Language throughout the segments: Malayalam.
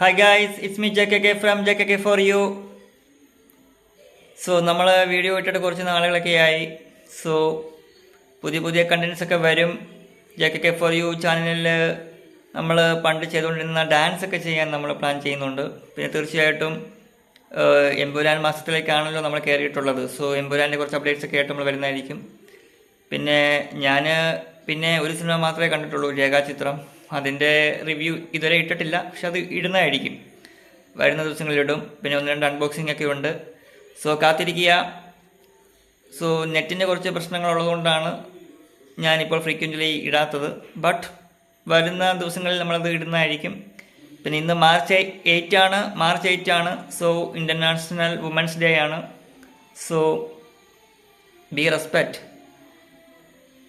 Hi guys, it's me JKK from JKK for you. So നമ്മൾ വീഡിയോ ഇട്ടിട്ട് കുറച്ച് നാളുകളൊക്കെ ആയി. സോ പുതിയ കണ്ടൻസ് ഒക്കെ വരും. JKK for you ചാനലിൽ നമ്മൾ പണ്ട് ചെയ്തുകൊണ്ടിരുന്ന ഡാൻസ് ഒക്കെ ചെയ്യാൻ നമ്മൾ പ്ലാൻ ചെയ്യുന്നുണ്ട്. പിന്നെ തീർച്ചയായിട്ടും എമ്പുരാൻ മാസത്തിലേക്കാണല്ലോ നമ്മൾ കയറിയിട്ടുള്ളത്. സോ എമ്പുരാൻ്റെ കുറച്ച് അപ്ഡേറ്റ്സ് ഒക്കെ ആയിട്ട് നമ്മൾ വരുന്നതായിരിക്കും. പിന്നെ ഞാൻ ഒരു സിനിമ മാത്രമേ കണ്ടിട്ടുള്ളൂ, രേഖാചിത്രം. അതിൻ്റെ റിവ്യൂ ഇതുവരെ ഇട്ടിട്ടില്ല, പക്ഷെ അത് ഇടുന്നതായിരിക്കും, വരുന്ന ദിവസങ്ങളിലിടും. പിന്നെ 1-2 അൺബോക്സിംഗ് ഒക്കെ ഉണ്ട്. സോ കാത്തിരിക്കുക. സോ നെറ്റിൻ്റെ കുറച്ച് പ്രശ്നങ്ങളുള്ളതുകൊണ്ടാണ് ഞാനിപ്പോൾ ഫ്രീക്വൻ്റ്ലി ഇടാത്തത്. ബട്ട് വരുന്ന ദിവസങ്ങളിൽ നമ്മളത് ഇടുന്നതായിരിക്കും. പിന്നെ ഇന്ന് മാർച്ച് 8 ആണ്. സോ ഇൻ്റർനാഷണൽ വുമൻസ് ഡേ ആണ്. So B respect.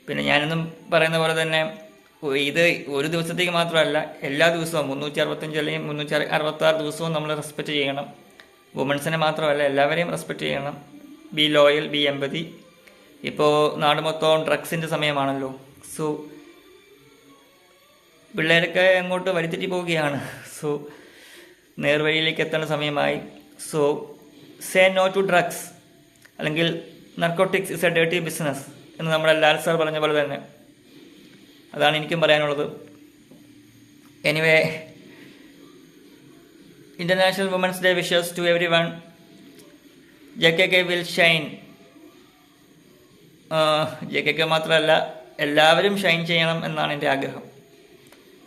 പിന്നെ ഞാനൊന്നും പറയുന്ന പോലെ തന്നെ ഇത് ഒരു ദിവസത്തേക്ക് മാത്രമല്ല, എല്ലാ ദിവസവും 365 അല്ലെങ്കിൽ 366 ദിവസവും നമ്മൾ റെസ്പെക്റ്റ് ചെയ്യണം. വുമൻസിനെ മാത്രമല്ല, എല്ലാവരെയും റെസ്പെക്റ്റ് ചെയ്യണം. ബി ലോയൽ, ബി എമ്പതി. ഇപ്പോൾ നാട് മൊത്തം ഡ്രഗ്സിൻ്റെ സമയമാണല്ലോ. സോ പിള്ളേരൊക്കെ അങ്ങോട്ട് വഴിതെറ്റി പോവുകയാണ്. സോ നേർവഴിയിലേക്ക് എത്തേണ്ട സമയമായി. So say no to drugs, അല്ലെങ്കിൽ narcotics is a dirty business എന്ന് നമ്മുടെ ലാൽ സാർ പറഞ്ഞ പോലെ തന്നെ. അതാണ് എനിക്കും പറയാനുള്ളത്. Anyway, international women's day wishes to everyone. JKK will shine. JKK മാത്രമല്ല, എല്ലാവരും ഷൈൻ ചെയ്യണം എന്നാണ് എൻ്റെ ആഗ്രഹം.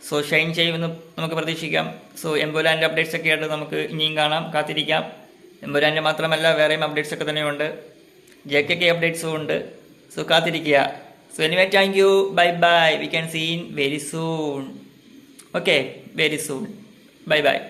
സോ ഷൈൻ ചെയ്യുമെന്ന് നമുക്ക് പ്രതീക്ഷിക്കാം. സോ എമ്പുരാൻ്റെ അപ്ഡേറ്റ്സ് ഒക്കെ ആയിട്ട് നമുക്ക് ഇനിയും കാണാം, കാത്തിരിക്കാം. എമ്പുരാൻ്റെ മാത്രമല്ല, വേറെയും അപ്ഡേറ്റ്സ് ഒക്കെ തന്നെയുണ്ട്. JKK അപ്ഡേറ്റ്സും ഉണ്ട്. സോ കാത്തിരിക്കുക. So anyway, thank you. Bye bye. We can see you very soon. Okay, very soon. Bye bye.